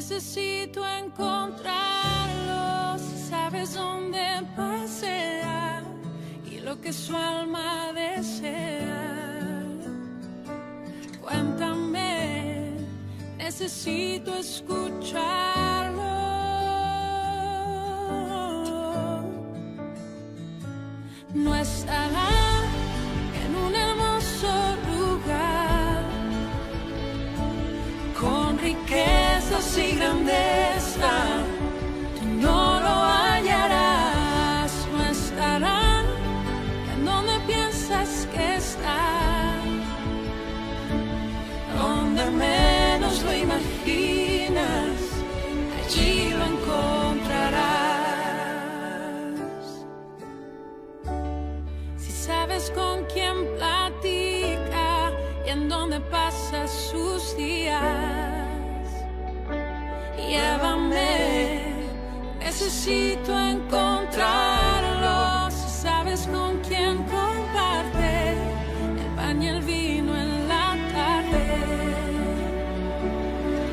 necesito encontrarlo. Si sabes dónde pasea y lo que su alma desea, cuéntame, necesito escucharlo. No estará en un hermoso lugar con riquezas y grandeza, tú no lo hallarás. No estará en donde piensas que está, donde menos lo imaginas, allí lo encontrarás. Si sabes con quién platica y en dónde pasa sus días, llévame, necesito encontrarlo. Si sabes con quién comparte el pan y el vino en la tarde,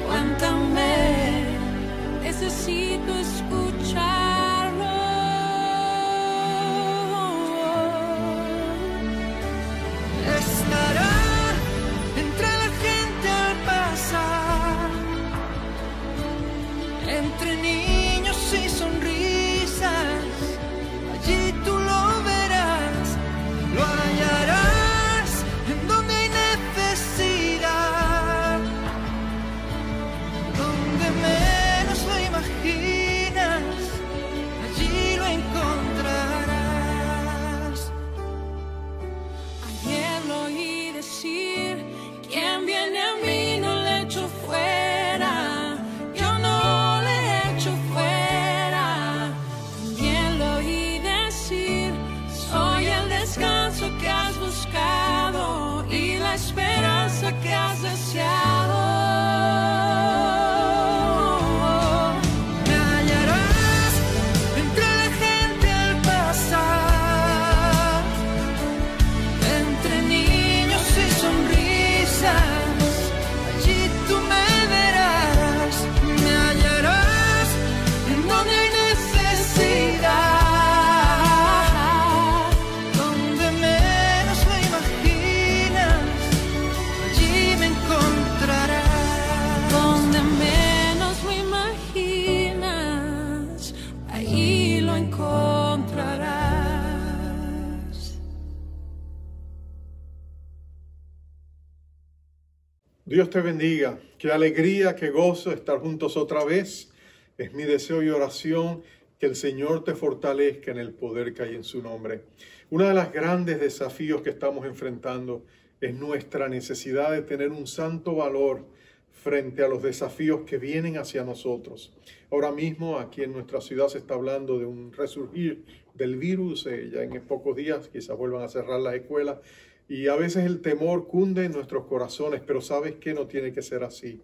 cuéntame, necesito escucharlo. Estará entre la gente al pasar, entre niños y sonrisas, allí tú lo verás, lo hallarás en donde hay necesidad, donde menos lo imaginas, allí lo encontrarás. Ayer lo oí decir, quien viene a mí no le echo fuera, yo no le echo fuera. También lo oí decir, soy el descanso que has buscado y la esperanza que has deseado. Me hallarás entre la gente al pasar, entre niños y sonrisas, allí tú me verás. Me hallarás en donde hay necesidad, donde menos lo imaginas, allí me encontrarás. Donde menos lo imaginas, ahí lo encontrarás. Dios te bendiga. Qué alegría, qué gozo estar juntos otra vez. Es mi deseo y oración que el Señor te fortalezca en el poder que hay en su nombre. Uno de los grandes desafíos que estamos enfrentando es nuestra necesidad de tener un santo valor frente a los desafíos que vienen hacia nosotros. Ahora mismo aquí en nuestra ciudad se está hablando de un resurgir del virus. Ya en pocos días quizás vuelvan a cerrar las escuelas. Y a veces el temor cunde en nuestros corazones, pero ¿sabes qué? No tiene que ser así.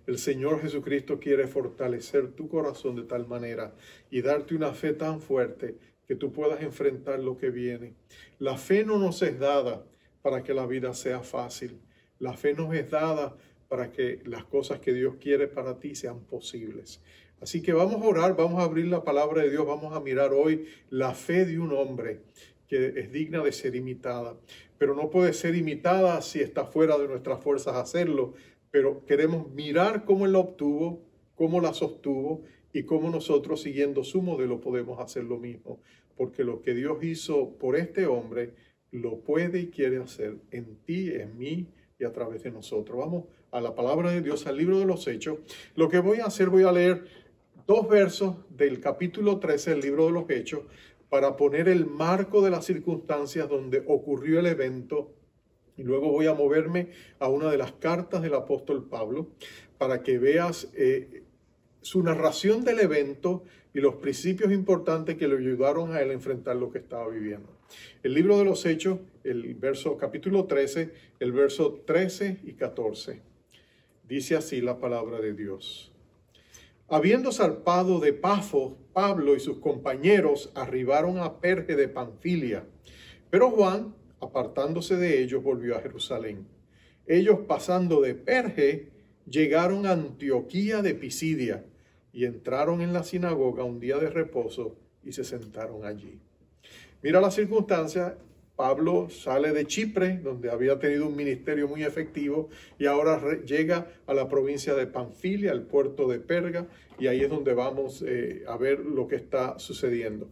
El Señor Jesucristo quiere fortalecer tu corazón de tal manera y darte una fe tan fuerte que tú puedas enfrentar lo que viene. La fe no nos es dada para que la vida sea fácil. La fe nos es dada para que las cosas que Dios quiere para ti sean posibles. Así que vamos a orar, vamos a abrir la palabra de Dios, vamos a mirar hoy la fe de un hombre que es digna de ser imitada, pero no puede ser imitada si está fuera de nuestras fuerzas hacerlo, pero queremos mirar cómo él la obtuvo, cómo la sostuvo y cómo nosotros siguiendo su modelo podemos hacer lo mismo, porque lo que Dios hizo por este hombre lo puede y quiere hacer en ti, en mí y a través de nosotros. Vamos a la palabra de Dios, al libro de los Hechos. Lo que voy a hacer, voy a leer 2 versos del capítulo 13 del libro de los Hechos, para poner el marco de las circunstancias donde ocurrió el evento, y luego voy a moverme a una de las cartas del apóstol Pablo para que veas su narración del evento y los principios importantes que le ayudaron a él a enfrentar lo que estaba viviendo. El libro de los Hechos, capítulo 13, el verso 13 y 14. Dice así la palabra de Dios. Habiendo zarpado de Pafos, Pablo y sus compañeros arribaron a Perge de Panfilia, pero Juan, apartándose de ellos, volvió a Jerusalén. Ellos, pasando de Perge, llegaron a Antioquía de Pisidia y entraron en la sinagoga un día de reposo y se sentaron allí. Mira las circunstancias. Pablo sale de Chipre, donde había tenido un ministerio muy efectivo, y ahora llega a la provincia de Panfilia, al puerto de Perga, y ahí es donde vamos a ver lo que está sucediendo.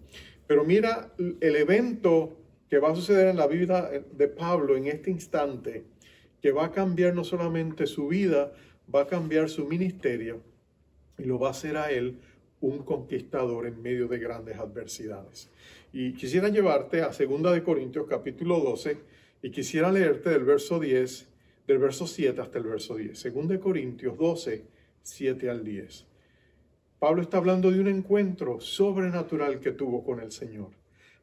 Pero mira el evento que va a suceder en la vida de Pablo en este instante, que va a cambiar no solamente su vida, va a cambiar su ministerio, y lo va a hacer a él un conquistador en medio de grandes adversidades. Y quisiera llevarte a 2 de Corintios capítulo 12 y quisiera leerte del verso 7 hasta el verso 10. 2 de Corintios 12, 7 al 10. Pablo está hablando de un encuentro sobrenatural que tuvo con el Señor,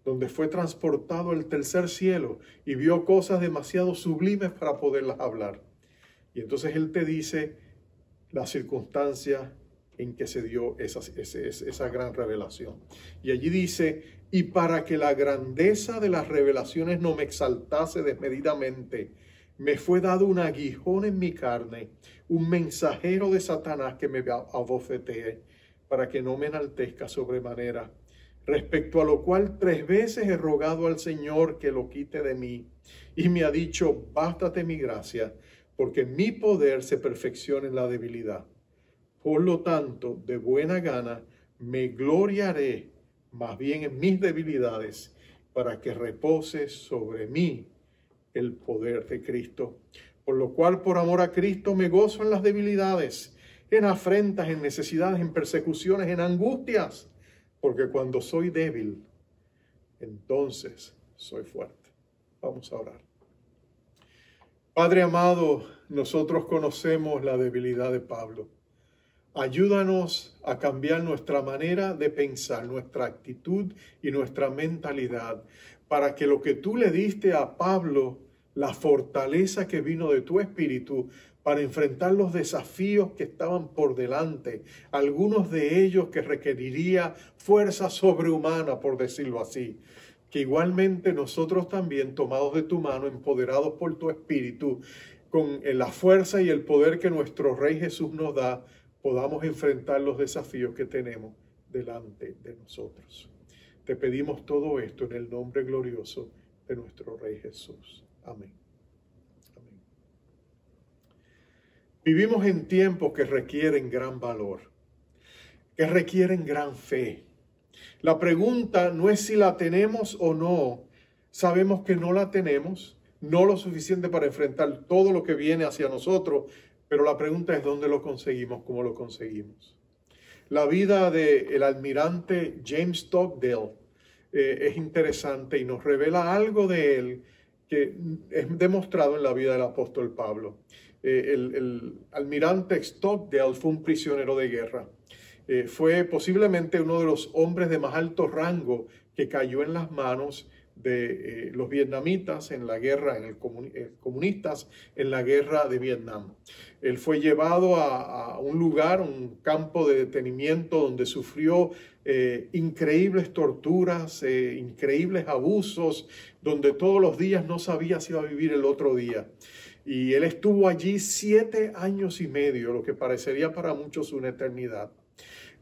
donde fue transportado al tercer cielo y vio cosas demasiado sublimes para poderlas hablar. Y entonces él te dice la circunstancia en que se dio esa gran revelación. Y allí dice: y para que la grandeza de las revelaciones no me exaltase desmedidamente, me fue dado un aguijón en mi carne, un mensajero de Satanás que me abofetee, para que no me enaltezca sobremanera. Respecto a lo cual 3 veces he rogado al Señor que lo quite de mí, y me ha dicho: bástate mi gracia, porque mi poder se perfecciona en la debilidad. Por lo tanto, de buena gana me gloriaré más bien en mis debilidades, para que repose sobre mí el poder de Cristo. Por lo cual, por amor a Cristo, me gozo en las debilidades, en afrentas, en necesidades, en persecuciones, en angustias, porque cuando soy débil, entonces soy fuerte. Vamos a orar. Padre amado, nosotros conocemos la debilidad de Pablo. Ayúdanos a cambiar nuestra manera de pensar, nuestra actitud y nuestra mentalidad, para que lo que tú le diste a Pablo, la fortaleza que vino de tu espíritu para enfrentar los desafíos que estaban por delante, algunos de ellos que requeriría fuerza sobrehumana, por decirlo así, que igualmente nosotros también, tomados de tu mano, empoderados por tu espíritu, con la fuerza y el poder que nuestro Rey Jesús nos da, podamos enfrentar los desafíos que tenemos delante de nosotros. Te pedimos todo esto en el nombre glorioso de nuestro Rey Jesús. Amén. Amén. Vivimos en tiempos que requieren gran valor, que requieren gran fe. La pregunta no es si la tenemos o no. Sabemos que no la tenemos, no lo suficiente para enfrentar todo lo que viene hacia nosotros, pero la pregunta es dónde lo conseguimos, cómo lo conseguimos. La vida del almirante James Stockdale es interesante y nos revela algo de él que es demostrado en la vida del apóstol Pablo. El almirante Stockdale fue un prisionero de guerra. Fue posiblemente uno de los hombres de más alto rango que cayó en las manos de los vietnamitas en la guerra, comunistas en la guerra de Vietnam. Él fue llevado a un lugar, un campo de detenimiento donde sufrió increíbles torturas, increíbles abusos, donde todos los días no sabía si iba a vivir el otro día. Y él estuvo allí 7 años y medio, lo que parecería para muchos una eternidad.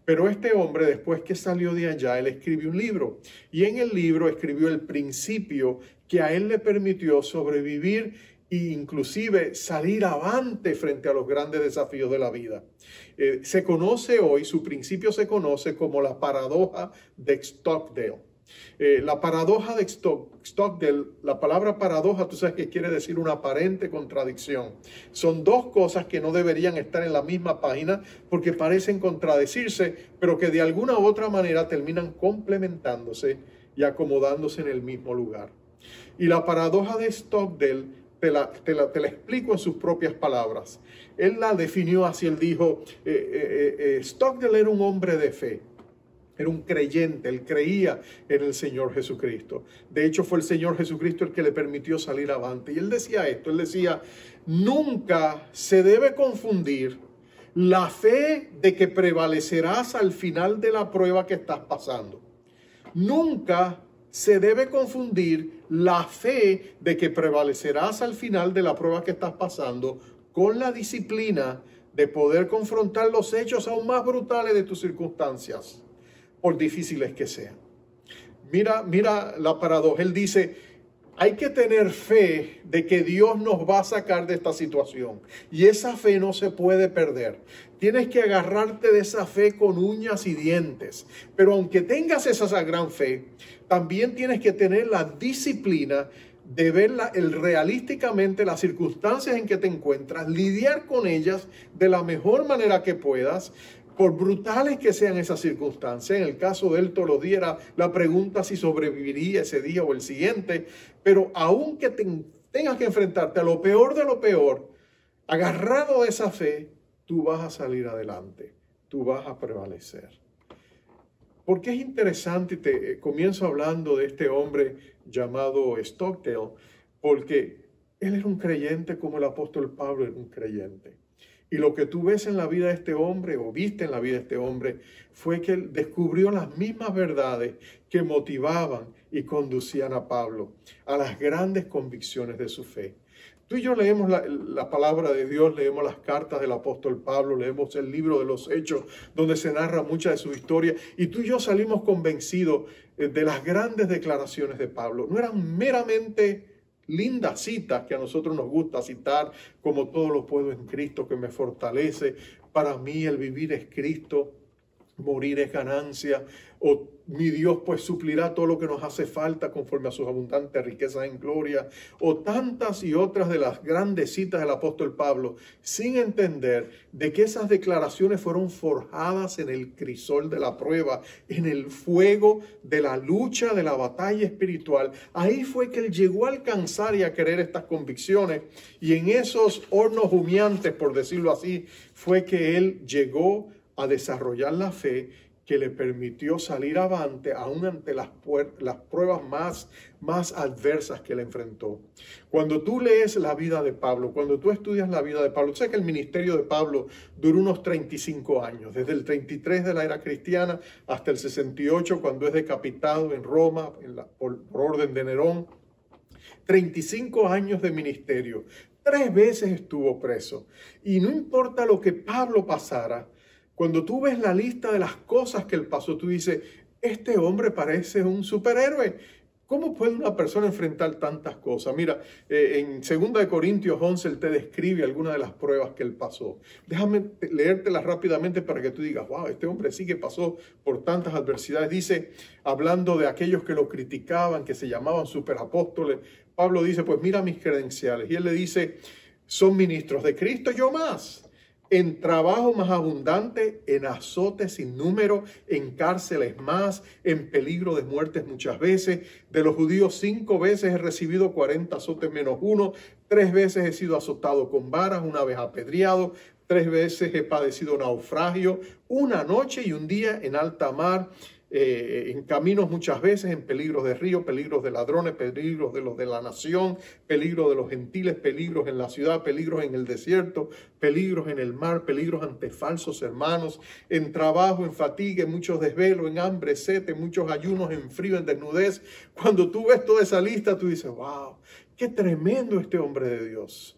Pero este hombre, después que salió de allá, él escribió un libro. Y en el libro escribió el principio que a él le permitió sobrevivir e inclusive salir avante frente a los grandes desafíos de la vida. Se conoce hoy, su principio se conoce como la paradoja de Stockdale. La paradoja de Stockdale, la palabra paradoja, tú sabes que quiere decir una aparente contradicción. Son 2 cosas que no deberían estar en la misma página porque parecen contradecirse, pero que de alguna u otra manera terminan complementándose y acomodándose en el mismo lugar. Y la paradoja de Stockdale te la explico en sus propias palabras. Él la definió así, él dijo, Stockdale era un hombre de fe. Era un creyente, él creía en el Señor Jesucristo. De hecho, fue el Señor Jesucristo el que le permitió salir avante. Y él decía esto, él decía, nunca se debe confundir la fe de que prevalecerás al final de la prueba que estás pasando. Nunca se debe confundir la fe de que prevalecerás al final de la prueba que estás pasando con la disciplina de poder confrontar los hechos aún más brutales de tus circunstancias, por difíciles que sean. Mira la paradoja. Él dice, hay que tener fe de que Dios nos va a sacar de esta situación. Y esa fe no se puede perder. Tienes que agarrarte de esa fe con uñas y dientes. Pero aunque tengas esa gran fe, también tienes que tener la disciplina de ver realísticamente las circunstancias en que te encuentras, lidiar con ellas de la mejor manera que puedas, por brutales que sean esas circunstancias. En el caso de él todos los días era la pregunta si sobreviviría ese día o el siguiente, pero aunque tengas que enfrentarte a lo peor de lo peor, agarrado a esa fe, tú vas a salir adelante, tú vas a prevalecer. Porque es interesante, comienzo hablando de este hombre llamado Stockdale, porque él era un creyente como el apóstol Pablo era un creyente. Y lo que tú ves en la vida de este hombre, o viste en la vida de este hombre, fue que él descubrió las mismas verdades que motivaban y conducían a Pablo a las grandes convicciones de su fe. Tú y yo leemos la palabra de Dios, leemos las cartas del apóstol Pablo, leemos el libro de los Hechos, donde se narra mucha de su historia, y tú y yo salimos convencidos de las grandes declaraciones de Pablo. No eran meramente lindas citas que a nosotros nos gusta citar, como todo lo puedo en Cristo que me fortalece. Para mí el vivir es Cristo, morir es ganancia. O mi Dios pues suplirá todo lo que nos hace falta conforme a sus abundantes riquezas en gloria. O tantas y otras de las grandes citas del apóstol Pablo, sin entender de que esas declaraciones fueron forjadas en el crisol de la prueba, en el fuego de la lucha, de la batalla espiritual. Ahí fue que él llegó a alcanzar y a querer estas convicciones, y en esos hornos humeantes, por decirlo así, fue que él llegó a desarrollar la fe que le permitió salir avante aún ante las pruebas más adversas que le enfrentó. Cuando tú lees la vida de Pablo, cuando tú estudias la vida de Pablo, tú sabes que el ministerio de Pablo duró unos 35 años, desde el 33 de la era cristiana hasta el 68, cuando es decapitado en Roma por orden de Nerón. 35 años de ministerio. 3 veces estuvo preso. Y no importa lo que Pablo pasara, cuando tú ves la lista de las cosas que él pasó, tú dices, este hombre parece un superhéroe. ¿Cómo puede una persona enfrentar tantas cosas? Mira, en 2 Corintios 11 él te describe algunas de las pruebas que él pasó. Déjame leértelas rápidamente para que tú digas, wow, este hombre sí que pasó por tantas adversidades. Dice, hablando de aquellos que lo criticaban, que se llamaban superapóstoles, Pablo dice, pues mira mis credenciales. Y él le dice, son ministros de Cristo, yo más. En trabajo más abundante, en azotes sin número, en cárceles más, en peligro de muertes muchas veces. De los judíos 5 veces he recibido 40 azotes menos 1. 3 veces he sido azotado con varas, 1 vez apedreado. 3 veces he padecido naufragio, 1 noche y 1 día en alta mar. En caminos muchas veces, en peligros de río, peligros de ladrones, peligros de los de la nación, peligros de los gentiles, peligros en la ciudad, peligros en el desierto, peligros en el mar, peligros ante falsos hermanos, en trabajo, en fatiga, en muchos desvelos, en hambre, sed, en muchos ayunos, en frío, en desnudez. Cuando tú ves toda esa lista, tú dices, wow, qué tremendo este hombre de Dios.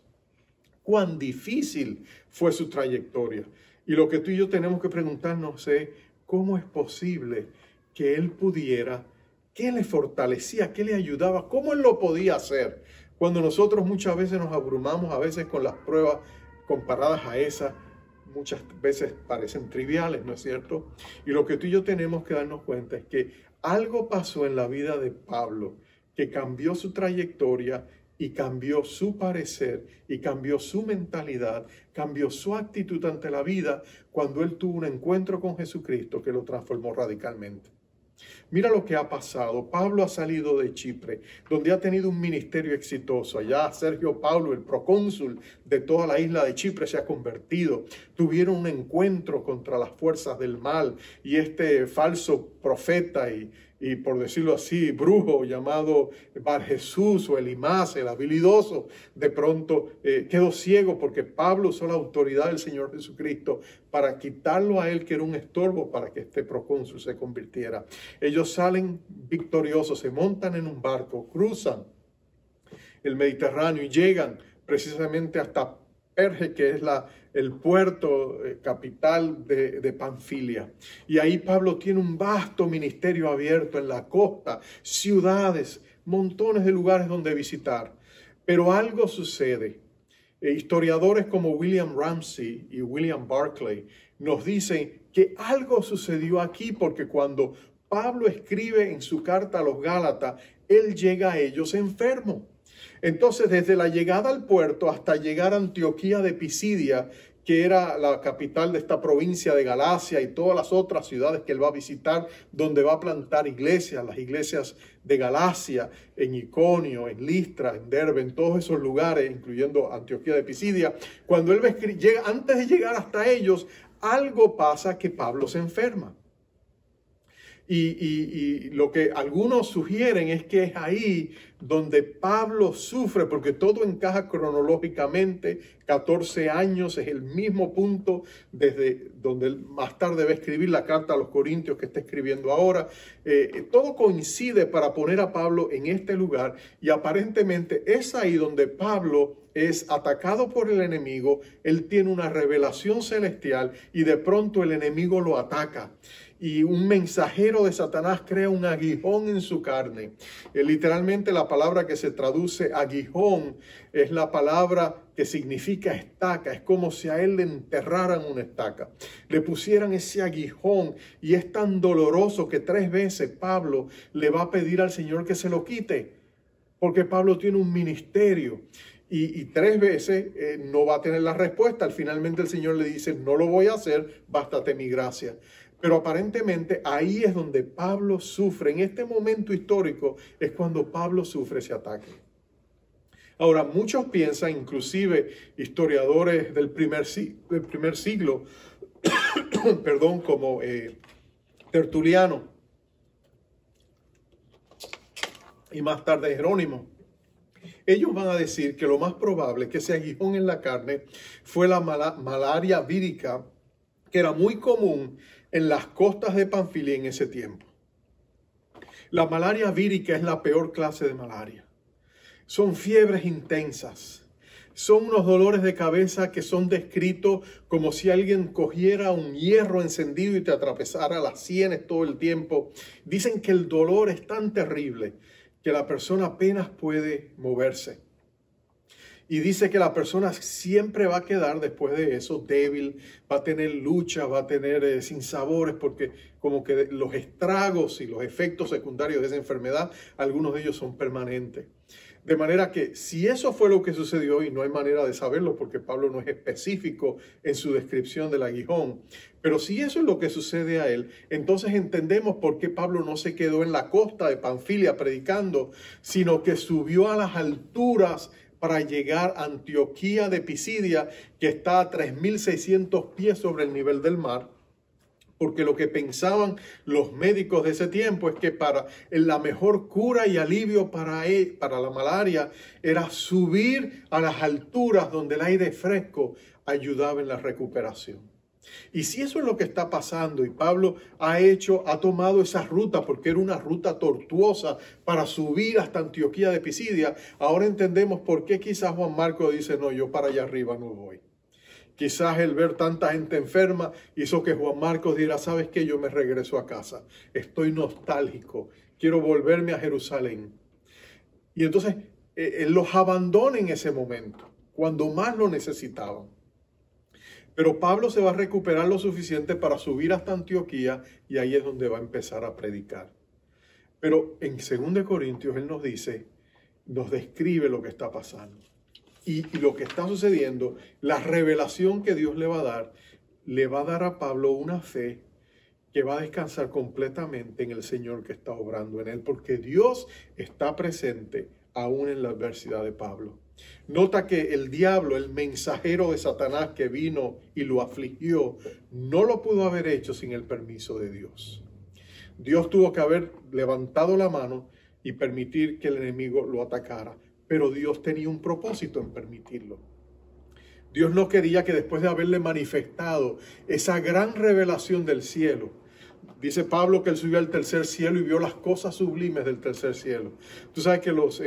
Cuán difícil fue su trayectoria. Y lo que tú y yo tenemos que preguntarnos es, ¿cómo es posible que él pudiera, qué le fortalecía, qué le ayudaba, cómo él lo podía hacer? Cuando nosotros muchas veces nos abrumamos, a veces con las pruebas comparadas a esas, muchas veces parecen triviales, ¿no es cierto? Y lo que tú y yo tenemos que darnos cuenta es que algo pasó en la vida de Pablo que cambió su trayectoria y cambió su parecer y cambió su mentalidad, cambió su actitud ante la vida cuando él tuvo un encuentro con Jesucristo que lo transformó radicalmente. Mira lo que ha pasado. Pablo ha salido de Chipre, donde ha tenido un ministerio exitoso. Allá Sergio Paulo, el procónsul de toda la isla de Chipre, se ha convertido. Tuvieron un encuentro contra las fuerzas del mal y este falso profeta y por decirlo así, brujo llamado Bar Jesús o Elimás, el habilidoso, de pronto quedó ciego porque Pablo usó la autoridad del Señor Jesucristo para quitarlo a él, que era un estorbo para que este procónsul se convirtiera. Ellos salen victoriosos, se montan en un barco, cruzan el Mediterráneo y llegan precisamente hasta Perge, que es el puerto capital de Panfilia. Y ahí Pablo tiene un vasto ministerio abierto en la costa, ciudades, montones de lugares donde visitar. Pero algo sucede. Historiadores como William Ramsey y William Barclay nos dicen que algo sucedió aquí, porque cuando Pablo escribe en su carta a los Gálatas, él llega a ellos enfermo. Entonces, desde la llegada al puerto hasta llegar a Antioquía de Pisidia, que era la capital de esta provincia de Galacia, y todas las otras ciudades que él va a visitar, donde va a plantar iglesias, las iglesias de Galacia, en Iconio, en Listra, en Derbe, en todos esos lugares, incluyendo Antioquía de Pisidia. Cuando él llega, antes de llegar hasta ellos, algo pasa, que Pablo se enferma. Y lo que algunos sugieren es que es ahí donde Pablo sufre, porque todo encaja cronológicamente. 14 años es el mismo punto desde donde él más tarde va a escribir la carta a los Corintios que está escribiendo ahora. Todo coincide para poner a Pablo en este lugar, y aparentemente es ahí donde Pablo es atacado por el enemigo. Él tiene una revelación celestial y de pronto el enemigo lo ataca. Y un mensajero de Satanás crea un aguijón en su carne. Literalmente la palabra que se traduce aguijón es la palabra que significa estaca. Es como si a él le enterraran una estaca. Le pusieran ese aguijón, y es tan doloroso que 3 veces Pablo le va a pedir al Señor que se lo quite. Porque Pablo tiene un ministerio. Y 3 veces no va a tener la respuesta. Finalmente el Señor le dice: no lo voy a hacer, bástate mi gracia. Pero aparentemente ahí es donde Pablo sufre. En este momento histórico es cuando Pablo sufre ese ataque. Ahora, muchos piensan, inclusive historiadores del primer siglo, perdón, como Tertuliano y más tarde Jerónimo, ellos van a decir que lo más probable es que ese aguijón en la carne fue la malaria vírica, que era muy común en las costas de Panfilia en ese tiempo. La malaria vírica es la peor clase de malaria. Son fiebres intensas. Son unos dolores de cabeza que son descritos como si alguien cogiera un hierro encendido y te atravesara las sienes todo el tiempo. Dicen que el dolor es tan terrible que la persona apenas puede moverse. Y dice que la persona siempre va a quedar después de eso débil, va a tener lucha, va a tener sinsabores, porque como que los estragos y los efectos secundarios de esa enfermedad, algunos de ellos son permanentes. De manera que si eso fue lo que sucedió, y no hay manera de saberlo porque Pablo no es específico en su descripción del aguijón, pero si eso es lo que sucede a él, entonces entendemos por qué Pablo no se quedó en la costa de Panfilia predicando, sino que subió a las alturas para llegar a Antioquía de Pisidia, que está a 3.600 pies sobre el nivel del mar. Porque lo que pensaban los médicos de ese tiempo es que para la mejor cura y alivio para la malaria era subir a las alturas donde el aire fresco ayudaba en la recuperación. Y si eso es lo que está pasando, y Pablo ha tomado esa ruta, porque era una ruta tortuosa para subir hasta Antioquía de Pisidia, ahora entendemos por qué quizás Juan Marcos dice: no, yo para allá arriba no voy. Quizás el ver tanta gente enferma hizo que Juan Marcos diera: ¿sabes qué? Yo me regreso a casa. Estoy nostálgico. Quiero volverme a Jerusalén. Y entonces él los abandona en ese momento, cuando más lo necesitaban. Pero Pablo se va a recuperar lo suficiente para subir hasta Antioquía, y ahí es donde va a empezar a predicar. Pero en 2 Corintios él nos describe lo que está pasando. Y lo que está sucediendo, la revelación que Dios le va a dar a Pablo una fe que va a descansar completamente en el Señor que está obrando en él, porque Dios está presente aún en la adversidad de Pablo. Nota que el diablo, el mensajero de Satanás que vino y lo afligió, no lo pudo haber hecho sin el permiso de Dios. Dios tuvo que haber levantado la mano y permitir que el enemigo lo atacara. Pero Dios tenía un propósito en permitirlo. Dios no quería que después de haberle manifestado esa gran revelación del cielo, Dice Pablo que él subió al tercer cielo y vio las cosas sublimes del tercer cielo. Tú sabes que los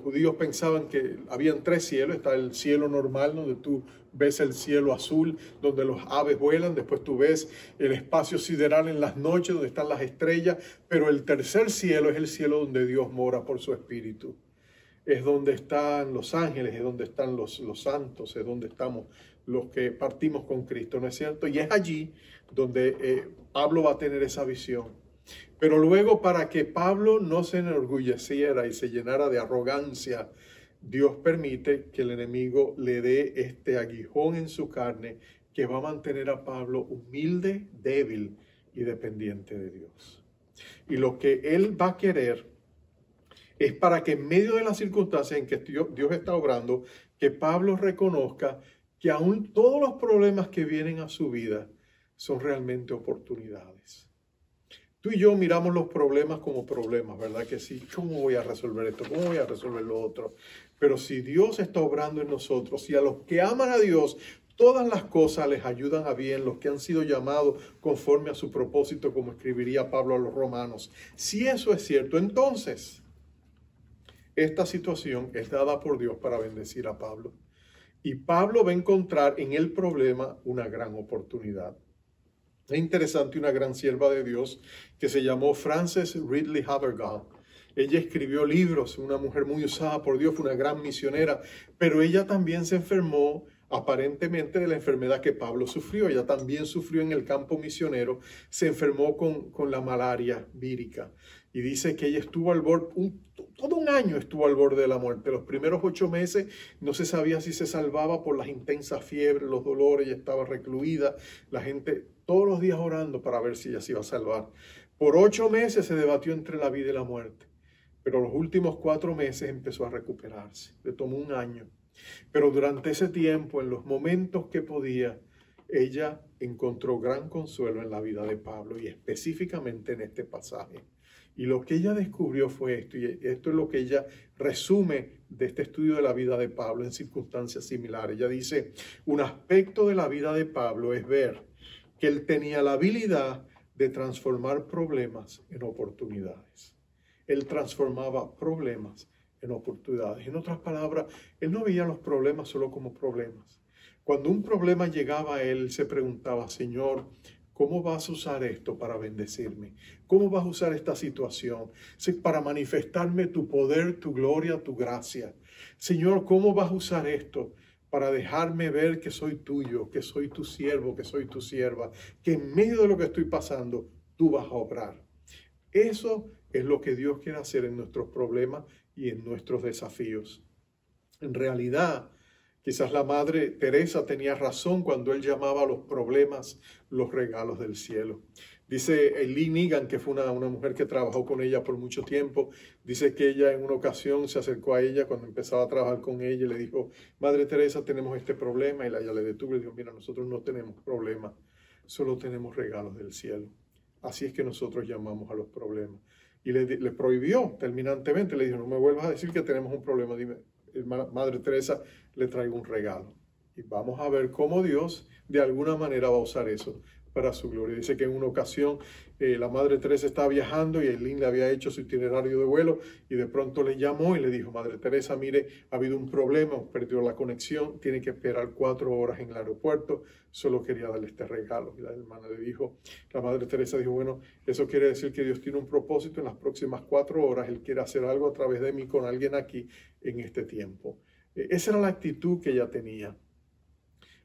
judíos pensaban que habían tres cielos. Está el cielo normal, donde tú ves el cielo azul, donde los aves vuelan. Después tú ves el espacio sideral en las noches, donde están las estrellas. Pero el tercer cielo es el cielo donde Dios mora por su Espíritu. Es donde están los ángeles, es donde están los santos, es donde estamos los que partimos con Cristo, ¿no es cierto? Y es allí donde Pablo va a tener esa visión. Pero luego, para que Pablo no se enorgulleciera y se llenara de arrogancia, Dios permite que el enemigo le dé este aguijón en su carne que va a mantener a Pablo humilde, débil y dependiente de Dios. Y lo que él va a querer es para que en medio de las circunstancias en que Dios está obrando, que Pablo reconozca que aún todos los problemas que vienen a su vida son realmente oportunidades. Tú y yo miramos los problemas como problemas, ¿verdad que sí? ¿Cómo voy a resolver esto? ¿Cómo voy a resolver lo otro? Pero si Dios está obrando en nosotros y a los que aman a Dios, todas las cosas les ayudan a bien, los que han sido llamados conforme a su propósito, como escribiría Pablo a los romanos. Si eso es cierto, entonces esta situación es dada por Dios para bendecir a Pablo. Y Pablo va a encontrar en el problema una gran oportunidad. Es interesante, una gran sierva de Dios que se llamó Frances Ridley Havergal. Ella escribió libros, una mujer muy usada por Dios, fue una gran misionera, pero ella también se enfermó aparentemente de la enfermedad que Pablo sufrió. Ella también sufrió en el campo misionero, se enfermó con la malaria vírica. Y dice que ella estuvo al borde, todo un año estuvo al borde de la muerte. Los primeros 8 meses no se sabía si se salvaba por las intensas fiebres, los dolores, ella estaba recluida. La gente todos los días orando para ver si ella se iba a salvar. Por 8 meses se debatió entre la vida y la muerte. Pero los últimos 4 meses empezó a recuperarse. Le tomó un año. Pero durante ese tiempo, en los momentos que podía, ella encontró gran consuelo en la vida de Pablo y específicamente en este pasaje. Y lo que ella descubrió fue esto, y esto es lo que ella resume de este estudio de la vida de Pablo en circunstancias similares. Ella dice, un aspecto de la vida de Pablo es ver que él tenía la habilidad de transformar problemas en oportunidades. Él transformaba problemas en oportunidades. En otras palabras, él no veía los problemas solo como problemas. Cuando un problema llegaba a él, se preguntaba, Señor, ¿cómo vas a usar esto para bendecirme? ¿Cómo vas a usar esta situación para manifestarme tu poder, tu gloria, tu gracia? Señor, ¿cómo vas a usar esto para dejarme ver que soy tuyo, que soy tu siervo, que soy tu sierva, que en medio de lo que estoy pasando, tú vas a obrar? Eso es lo que Dios quiere hacer en nuestros problemas y en nuestros desafíos. En realidad, quizás la Madre Teresa tenía razón cuando él llamaba a los problemas los regalos del cielo. Dice Eileen Egan, que fue una mujer que trabajó con ella por mucho tiempo, dice que ella en una ocasión se acercó a ella cuando empezaba a trabajar con ella y le dijo, Madre Teresa, tenemos este problema. Y ella le detuvo y le dijo, mira, nosotros no tenemos problemas, solo tenemos regalos del cielo. Así es que nosotros llamamos a los problemas. Y le prohibió terminantemente, le dijo, no me vuelvas a decir que tenemos un problema, dime, Madre Teresa, le traigo un regalo. Y vamos a ver cómo Dios de alguna manera va a usar eso para su gloria. Dice que en una ocasión la Madre Teresa estaba viajando y Eileen le había hecho su itinerario de vuelo y de pronto le llamó y le dijo, Madre Teresa, mire, ha habido un problema, perdió la conexión, tiene que esperar 4 horas en el aeropuerto, solo quería darle este regalo. Y la hermana le dijo, la Madre Teresa dijo, bueno, eso quiere decir que Dios tiene un propósito en las próximas 4 horas, Él quiere hacer algo a través de mí con alguien aquí en este tiempo. Esa era la actitud que ella tenía.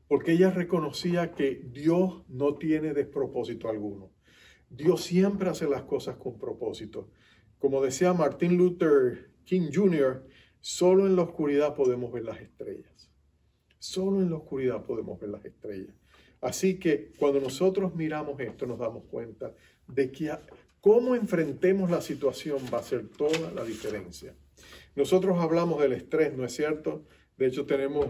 Porque ella reconocía que Dios no tiene despropósito alguno. Dios siempre hace las cosas con propósito. Como decía Martin Luther King Jr., solo en la oscuridad podemos ver las estrellas. Solo en la oscuridad podemos ver las estrellas. Así que cuando nosotros miramos esto nos damos cuenta de que cómo enfrentemos la situación va a ser toda la diferencia. Nosotros hablamos del estrés, ¿no es cierto? De hecho tenemos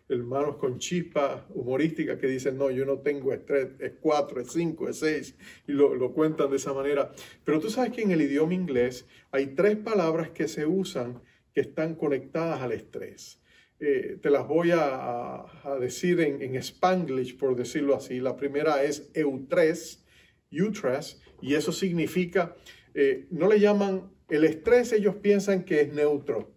hermanos con chispa humorística que dicen, no, yo no tengo estrés, es 4, es 5, es 6, y lo cuentan de esa manera. Pero tú sabes que en el idioma inglés hay 3 palabras que se usan que están conectadas al estrés. Te las voy a decir en Spanglish, por decirlo así. La primera es eustrés, eustress, y eso significa, no le llaman, el estrés ellos piensan que es neutro.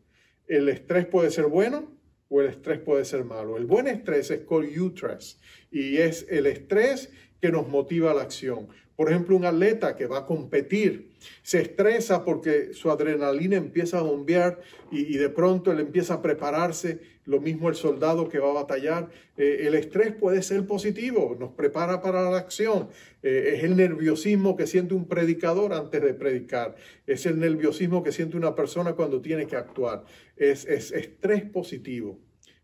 El estrés puede ser bueno o el estrés puede ser malo. El buen estrés es called eustress y es el estrés que nos motiva a la acción. Por ejemplo, un atleta que va a competir se estresa porque su adrenalina empieza a bombear y de pronto él empieza a prepararse. Lo mismo el soldado que va a batallar. El estrés puede ser positivo, nos prepara para la acción. Es el nerviosismo que siente un predicador antes de predicar. Es el nerviosismo que siente una persona cuando tiene que actuar. Es estrés positivo.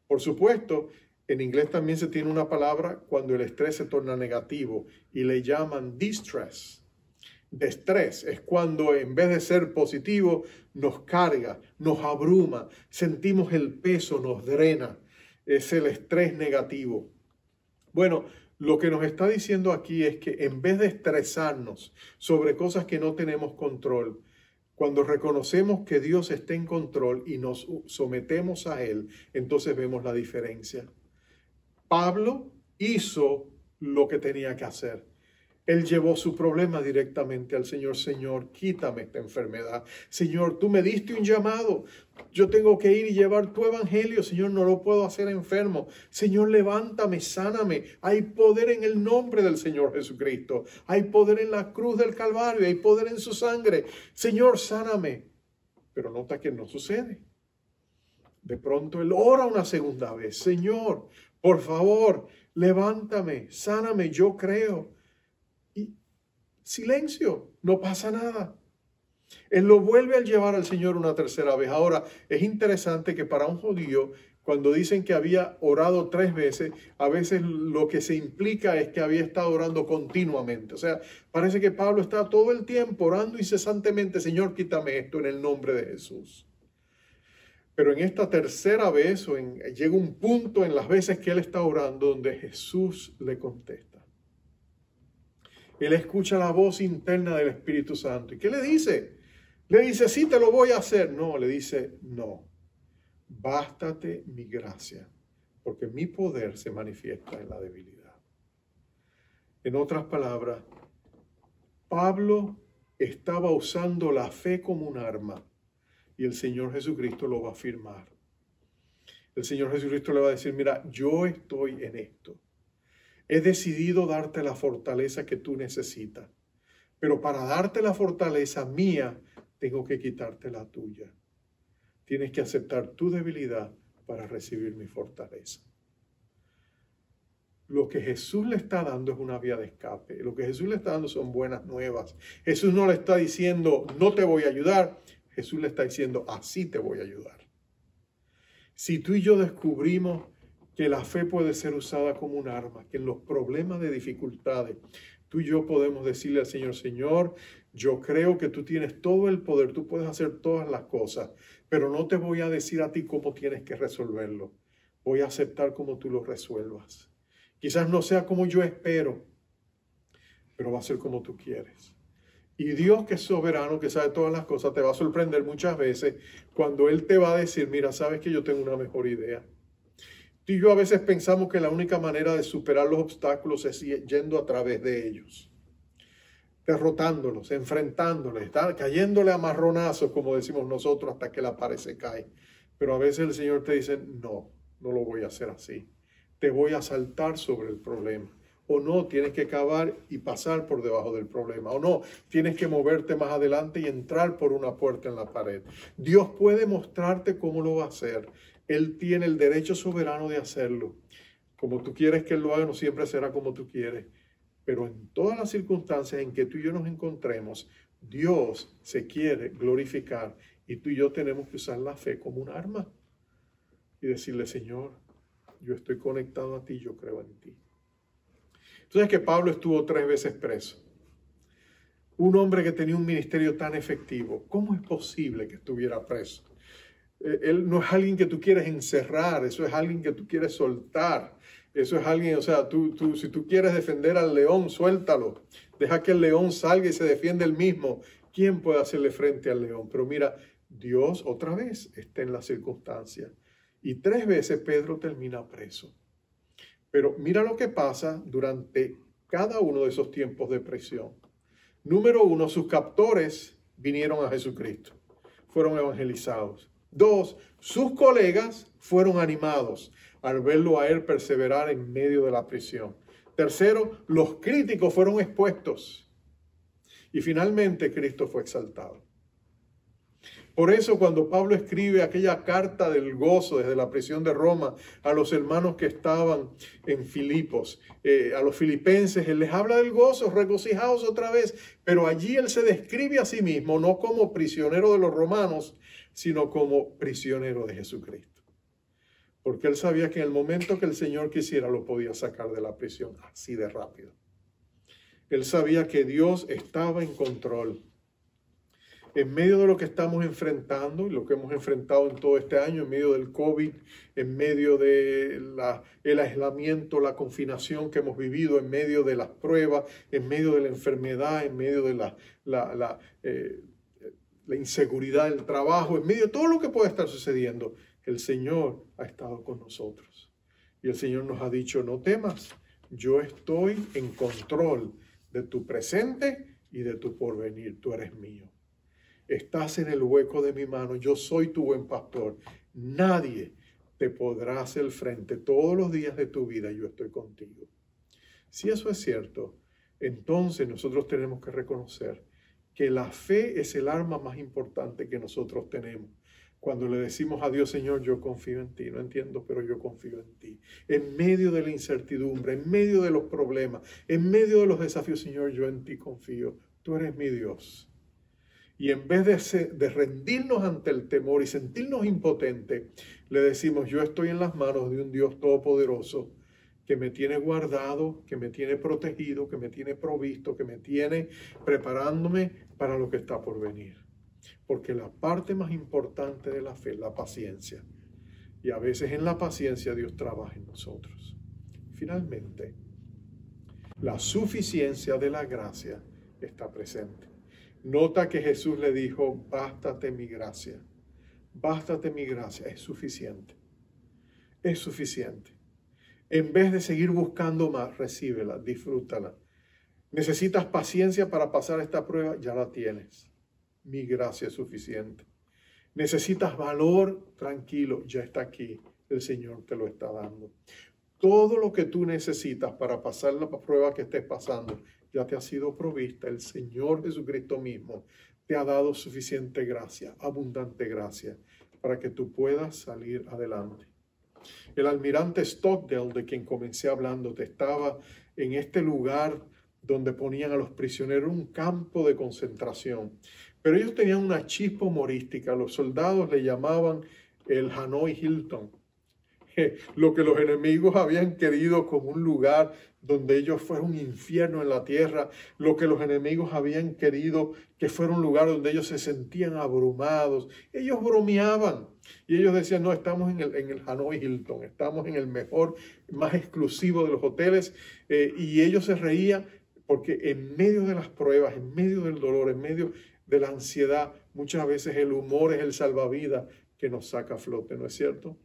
Por supuesto, en inglés también se tiene una palabra cuando el estrés se torna negativo y le llaman distress. Distress es cuando en vez de ser positivo nos carga, nos abruma, sentimos el peso, nos drena. Es el estrés negativo. Bueno, lo que nos está diciendo aquí es que en vez de estresarnos sobre cosas que no tenemos control, cuando reconocemos que Dios está en control y nos sometemos a Él, entonces vemos la diferencia. Pablo hizo lo que tenía que hacer. Él llevó su problema directamente al Señor. Señor, quítame esta enfermedad. Señor, tú me diste un llamado. Yo tengo que ir y llevar tu evangelio. Señor, no lo puedo hacer enfermo. Señor, levántame, sáname. Hay poder en el nombre del Señor Jesucristo. Hay poder en la cruz del Calvario. Hay poder en su sangre. Señor, sáname. Pero nota que no sucede. De pronto él ora una segunda vez. Señor, por favor, levántame, sáname, yo creo. Y silencio, no pasa nada. Él lo vuelve a llevar al Señor una tercera vez. Ahora, es interesante que para un judío, cuando dicen que había orado 3 veces, a veces lo que se implica es que había estado orando continuamente. O sea, parece que Pablo está todo el tiempo orando incesantemente, Señor, quítame esto en el nombre de Jesús. Pero en esta tercera vez, llega un punto en las veces que él está orando donde Jesús le contesta. Él escucha la voz interna del Espíritu Santo. ¿Y qué le dice? Le dice, sí, te lo voy a hacer. No, le dice, no. Bástate mi gracia, porque mi poder se manifiesta en la debilidad. En otras palabras, Pablo estaba usando la fe como un arma. Y el Señor Jesucristo lo va a afirmar. El Señor Jesucristo le va a decir, mira, yo estoy en esto. He decidido darte la fortaleza que tú necesitas. Pero para darte la fortaleza mía, tengo que quitarte la tuya. Tienes que aceptar tu debilidad para recibir mi fortaleza. Lo que Jesús le está dando es una vía de escape. Lo que Jesús le está dando son buenas nuevas. Jesús no le está diciendo, no te voy a ayudar. Jesús le está diciendo, así te voy a ayudar. Si tú y yo descubrimos que la fe puede ser usada como un arma, que en los problemas de dificultades, tú y yo podemos decirle al Señor, Señor, yo creo que tú tienes todo el poder, tú puedes hacer todas las cosas, pero no te voy a decir a ti cómo tienes que resolverlo. Voy a aceptar cómo tú lo resuelvas. Quizás no sea como yo espero, pero va a ser como tú quieres. Y Dios, que es soberano, que sabe todas las cosas, te va a sorprender muchas veces cuando Él te va a decir, mira, sabes que yo tengo una mejor idea. Tú y yo a veces pensamos que la única manera de superar los obstáculos es yendo a través de ellos, derrotándolos, enfrentándoles, cayéndole a marronazos, como decimos nosotros, hasta que la pared se cae. Pero a veces el Señor te dice, no, no lo voy a hacer así. Te voy a saltar sobre el problema. O no, tienes que cavar y pasar por debajo del problema. O no, tienes que moverte más adelante y entrar por una puerta en la pared. Dios puede mostrarte cómo lo va a hacer. Él tiene el derecho soberano de hacerlo. Como tú quieres que Él lo haga, no siempre será como tú quieres. Pero en todas las circunstancias en que tú y yo nos encontremos, Dios se quiere glorificar. Y tú y yo tenemos que usar la fe como un arma. Y decirle, Señor, yo estoy conectado a ti, yo creo en ti. Entonces que Pablo estuvo 3 veces preso. Un hombre que tenía un ministerio tan efectivo. ¿Cómo es posible que estuviera preso? Él no es alguien que tú quieres encerrar. Eso es alguien que tú quieres soltar. Eso es alguien, o sea, si tú quieres defender al león, suéltalo. Deja que el león salga y se defienda él mismo. ¿Quién puede hacerle frente al león? Pero mira, Dios otra vez está en la circunstancia. Y 3 veces Pedro termina preso. Pero mira lo que pasa durante cada uno de esos tiempos de prisión. Número 1, sus captores vinieron a Jesucristo, fueron evangelizados. 2, sus colegas fueron animados al verlo a él perseverar en medio de la prisión. Tercero, los críticos fueron expuestos. Y finalmente Cristo fue exaltado. Por eso cuando Pablo escribe aquella carta del gozo desde la prisión de Roma a los hermanos que estaban en Filipos, a los filipenses, él les habla del gozo, regocijaos otra vez, pero allí él se describe a sí mismo no como prisionero de los romanos, sino como prisionero de Jesucristo. Porque él sabía que en el momento que el Señor quisiera lo podía sacar de la prisión así de rápido. Él sabía que Dios estaba en control. En medio de lo que estamos enfrentando, y lo que hemos enfrentado en todo este año, en medio del COVID, en medio del aislamiento, la confinación que hemos vivido, en medio de las pruebas, en medio de la enfermedad, en medio de la inseguridad del trabajo, en medio de todo lo que puede estar sucediendo, el Señor ha estado con nosotros. Y el Señor nos ha dicho, no temas, yo estoy en control de tu presente y de tu porvenir, tú eres mío. Estás en el hueco de mi mano, yo soy tu buen pastor. Nadie te podrá hacer frente todos los días de tu vida, yo estoy contigo. Si eso es cierto, entonces nosotros tenemos que reconocer que la fe es el arma más importante que nosotros tenemos. Cuando le decimos a Dios, Señor, yo confío en ti, no entiendo, pero yo confío en ti. En medio de la incertidumbre, en medio de los problemas, en medio de los desafíos, Señor, yo en ti confío. Tú eres mi Dios. Y en vez de rendirnos ante el temor y sentirnos impotentes, le decimos, yo estoy en las manos de un Dios todopoderoso que me tiene guardado, que me tiene protegido, que me tiene provisto, que me tiene preparándome para lo que está por venir. Porque la parte más importante de la fe es la paciencia. Y a veces en la paciencia Dios trabaja en nosotros. Finalmente, la suficiencia de la gracia está presente. Nota que Jesús le dijo, bástate mi gracia. Bástate mi gracia, es suficiente. Es suficiente. En vez de seguir buscando más, recíbela, disfrútala. Necesitas paciencia para pasar esta prueba, ya la tienes. Mi gracia es suficiente. Necesitas valor, tranquilo, ya está aquí. El Señor te lo está dando. Todo lo que tú necesitas para pasar la prueba que estés pasando, ya te ha sido provista. El Señor Jesucristo mismo te ha dado suficiente gracia, abundante gracia, para que tú puedas salir adelante. El almirante Stockdale, de quien comencé hablando, estaba en este lugar donde ponían a los prisioneros, un campo de concentración. Pero ellos tenían una chispa humorística. Los soldados le llamaban el Hanoi Hilton. Lo que los enemigos habían querido como un lugar donde ellos fueran un infierno en la tierra, lo que los enemigos habían querido que fuera un lugar donde ellos se sentían abrumados. Ellos bromeaban y ellos decían, no, estamos en el Hanoi Hilton, estamos en el mejor, más exclusivo de los hoteles, y ellos se reían porque en medio de las pruebas, en medio del dolor, en medio de la ansiedad, muchas veces el humor es el salvavidas que nos saca a flote, ¿no es cierto?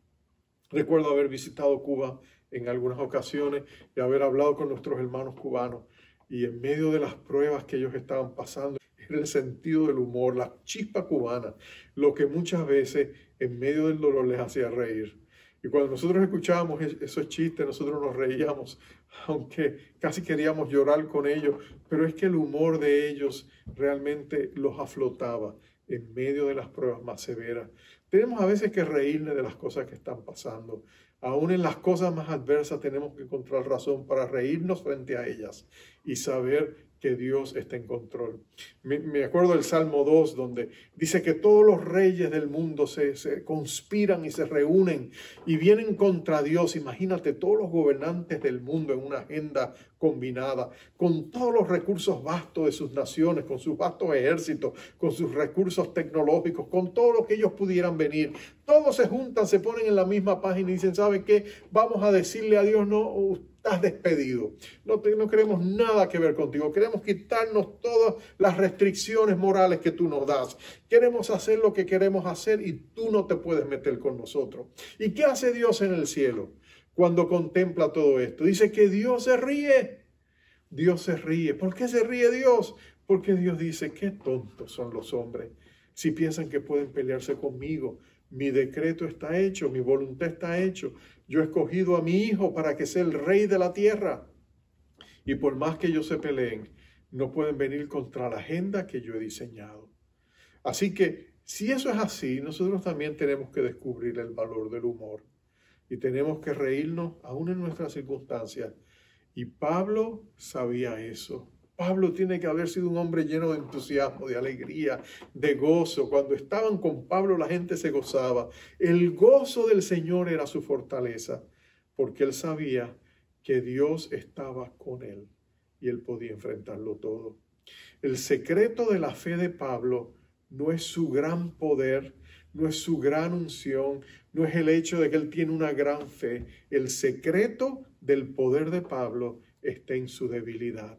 Recuerdo haber visitado Cuba en algunas ocasiones y haber hablado con nuestros hermanos cubanos, y en medio de las pruebas que ellos estaban pasando, era el sentido del humor, la chispa cubana, lo que muchas veces en medio del dolor les hacía reír. Y cuando nosotros escuchábamos esos chistes, nosotros nos reíamos, aunque casi queríamos llorar con ellos, pero es que el humor de ellos realmente los aflotaba en medio de las pruebas más severas. Tenemos a veces que reírnos de las cosas que están pasando. Aún en las cosas más adversas tenemos que encontrar razón para reírnos frente a ellas y saber que Dios está en control. Me acuerdo del Salmo 2, donde dice que todos los reyes del mundo se conspiran y se reúnen y vienen contra Dios. Imagínate todos los gobernantes del mundo en una agenda combinada, con todos los recursos vastos de sus naciones, con sus vastos ejércitos, con sus recursos tecnológicos, con todo lo que ellos pudieran venir. Todos se juntan, se ponen en la misma página y dicen, ¿sabe qué? Vamos a decirle a Dios, no, estás despedido. No queremos nada que ver contigo. Queremos quitarnos todas las restricciones morales que tú nos das. Queremos hacer lo que queremos hacer y tú no te puedes meter con nosotros. ¿Y qué hace Dios en el cielo cuando contempla todo esto? Dice que Dios se ríe. Dios se ríe. ¿Por qué se ríe Dios? Porque Dios dice, qué tontos son los hombres si piensan que pueden pelearse conmigo. Mi decreto está hecho, mi voluntad está hecho. Yo he escogido a mi hijo para que sea el rey de la tierra. Y por más que ellos se peleen, no pueden venir contra la agenda que yo he diseñado. Así que, si eso es así, nosotros también tenemos que descubrir el valor del humor. Y tenemos que reírnos aún en nuestras circunstancias. Y Pablo sabía eso. Pablo tiene que haber sido un hombre lleno de entusiasmo, de alegría, de gozo. Cuando estaban con Pablo, la gente se gozaba. El gozo del Señor era su fortaleza, porque él sabía que Dios estaba con él y él podía enfrentarlo todo. El secreto de la fe de Pablo no es su gran poder, no es su gran unción, no es el hecho de que él tiene una gran fe. El secreto del poder de Pablo está en su debilidad.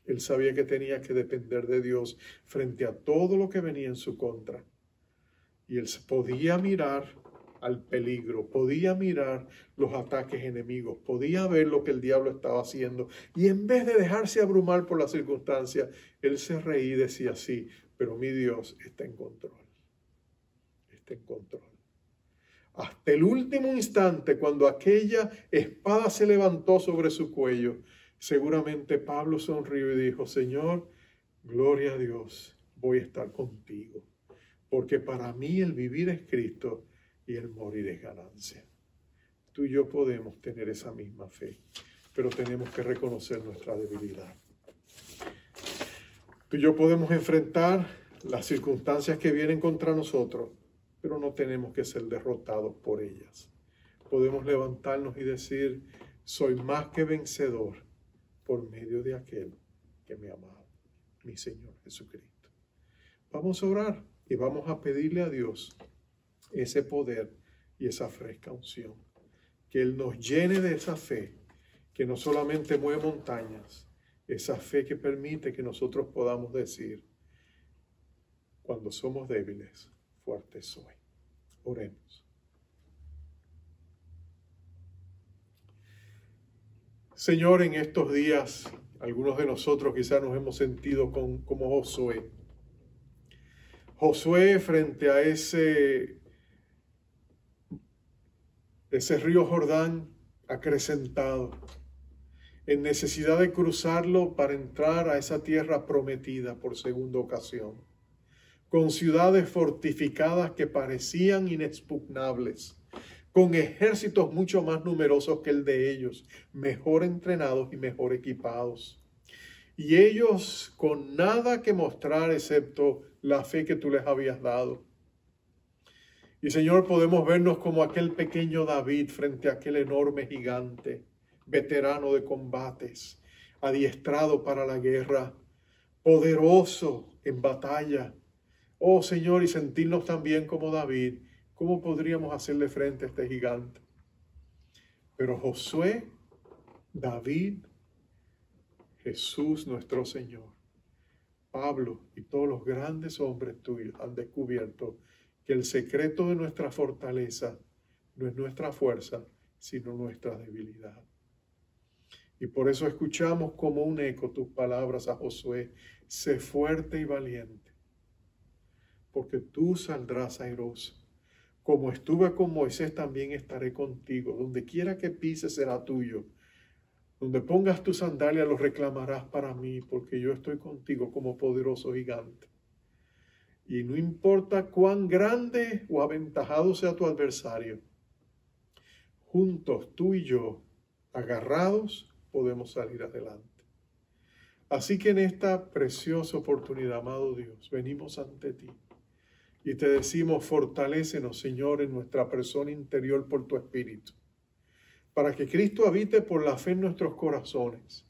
Él sabía que tenía que depender de Dios frente a todo lo que venía en su contra. Y él podía mirar al peligro, podía mirar los ataques enemigos, podía ver lo que el diablo estaba haciendo. Y en vez de dejarse abrumar por las circunstancias, él se reía y decía, sí, pero mi Dios está en control. Está en control. Hasta el último instante, cuando aquella espada se levantó sobre su cuello, seguramente Pablo sonrió y dijo, Señor, gloria a Dios, voy a estar contigo, porque para mí el vivir es Cristo y el morir es ganancia. Tú y yo podemos tener esa misma fe, pero tenemos que reconocer nuestra debilidad. Tú y yo podemos enfrentar las circunstancias que vienen contra nosotros, pero no tenemos que ser derrotados por ellas. Podemos levantarnos y decir, soy más que vencedor por medio de aquel que me ha amado, mi Señor Jesucristo. Vamos a orar y vamos a pedirle a Dios ese poder y esa fresca unción. Que Él nos llene de esa fe que no solamente mueve montañas, esa fe que permite que nosotros podamos decir, cuando somos débiles, fuerte soy. Oremos. Señor, en estos días, algunos de nosotros quizás nos hemos sentido como Josué. Josué frente a ese río Jordán acrecentado, en necesidad de cruzarlo para entrar a esa tierra prometida por segunda ocasión, con ciudades fortificadas que parecían inexpugnables, con ejércitos mucho más numerosos que el de ellos, mejor entrenados y mejor equipados. Y ellos con nada que mostrar excepto la fe que tú les habías dado. Y Señor, podemos vernos como aquel pequeño David frente a aquel enorme gigante, veterano de combates, adiestrado para la guerra, poderoso en batalla. Oh Señor, y sentirnos también como David, ¿cómo podríamos hacerle frente a este gigante? Pero Josué, David, Jesús nuestro Señor, Pablo y todos los grandes hombres tuyos han descubierto que el secreto de nuestra fortaleza no es nuestra fuerza, sino nuestra debilidad. Y por eso escuchamos como un eco tus palabras a Josué, sé fuerte y valiente, porque tú saldrás airoso. Como estuve con Moisés, también estaré contigo. Donde quiera que pises será tuyo. Donde pongas tu sandalia lo reclamarás para mí, porque yo estoy contigo como poderoso gigante. Y no importa cuán grande o aventajado sea tu adversario, juntos tú y yo, agarrados, podemos salir adelante. Así que en esta preciosa oportunidad, amado Dios, venimos ante ti y te decimos, fortalécenos, Señor, en nuestra persona interior por tu Espíritu, para que Cristo habite por la fe en nuestros corazones,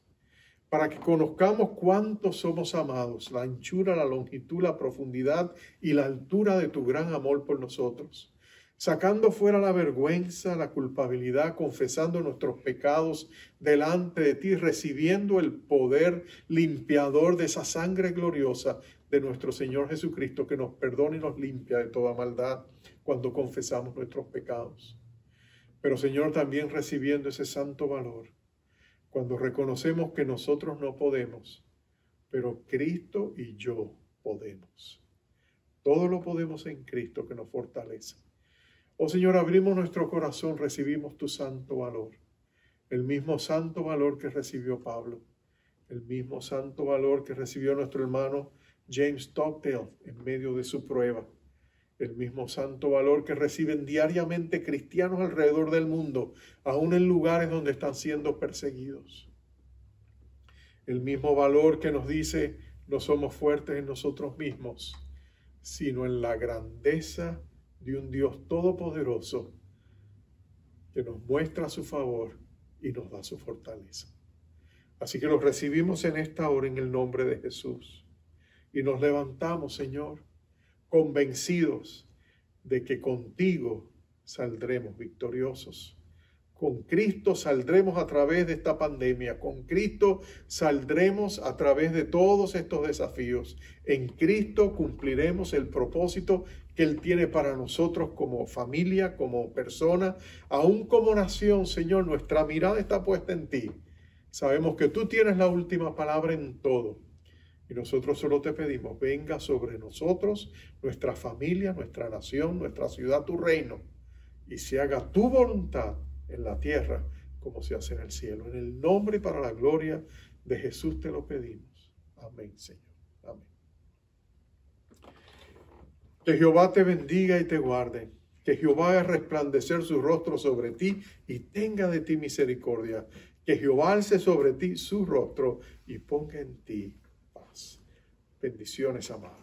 para que conozcamos cuánto somos amados, la anchura, la longitud, la profundidad y la altura de tu gran amor por nosotros, sacando fuera la vergüenza, la culpabilidad, confesando nuestros pecados delante de ti, recibiendo el poder limpiador de esa sangre gloriosa de nuestro Señor Jesucristo, que nos perdona y nos limpia de toda maldad cuando confesamos nuestros pecados. Pero Señor, también recibiendo ese santo valor cuando reconocemos que nosotros no podemos, pero Cristo y yo podemos. Todo lo podemos en Cristo que nos fortalece. Oh Señor, abrimos nuestro corazón, recibimos tu santo valor. El mismo santo valor que recibió Pablo. El mismo santo valor que recibió nuestro hermano James Stockdale en medio de su prueba. El mismo santo valor que reciben diariamente cristianos alrededor del mundo, aún en lugares donde están siendo perseguidos. El mismo valor que nos dice, no somos fuertes en nosotros mismos, sino en la grandeza de un Dios todopoderoso que nos muestra su favor y nos da su fortaleza. Así que los recibimos en esta hora en el nombre de Jesús. Y nos levantamos, Señor, convencidos de que contigo saldremos victoriosos. Con Cristo saldremos a través de esta pandemia. Con Cristo saldremos a través de todos estos desafíos. En Cristo cumpliremos el propósito que Él tiene para nosotros como familia, como persona, aún como nación, Señor. Nuestra mirada está puesta en ti. Sabemos que tú tienes la última palabra en todo. Y nosotros solo te pedimos, venga sobre nosotros, nuestra familia, nuestra nación, nuestra ciudad, tu reino. Y se haga tu voluntad en la tierra como se hace en el cielo. En el nombre y para la gloria de Jesús te lo pedimos. Amén, Señor. Amén. Que Jehová te bendiga y te guarde. Que Jehová haga resplandecer su rostro sobre ti y tenga de ti misericordia. Que Jehová alce sobre ti su rostro y ponga en ti paz. Bendiciones, amados.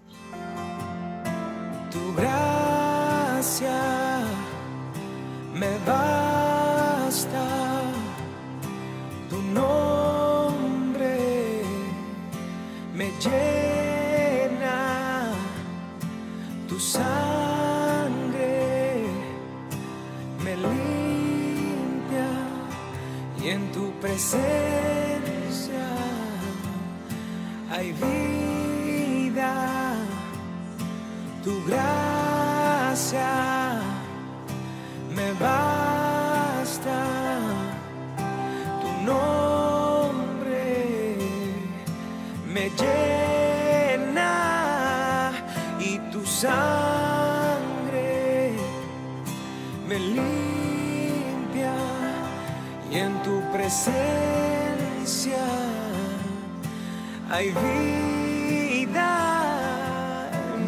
Tu gracia me basta, tu nombre me llena, tu sangre me limpia y en tu presencia hay vida. Tu gracia me basta, tu nombre me llena y tu sangre me limpia y en tu presencia hay vida.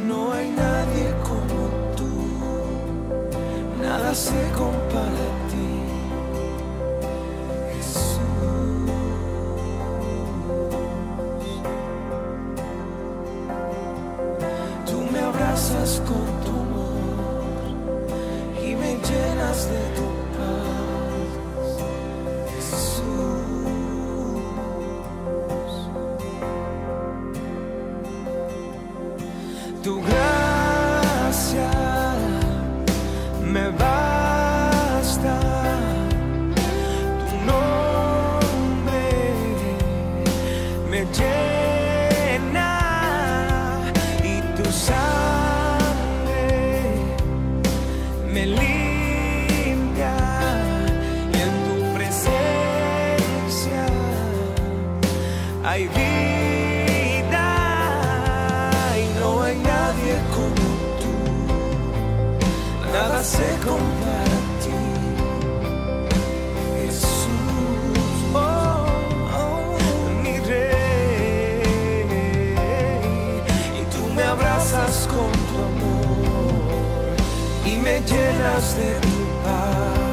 No hay nadie como tú, nada se compara a ti, Jesús. Tú me abrazas con tu amor y me llenas de tu paz, Jesús. Tu gracia me basta, tu nombre me llena y tu sangre me limpia y en tu presencia hay vida. Nada se compara a ti, Jesús, mi Rey. Y tú me abrazas con tu amor y me llenas de tu paz.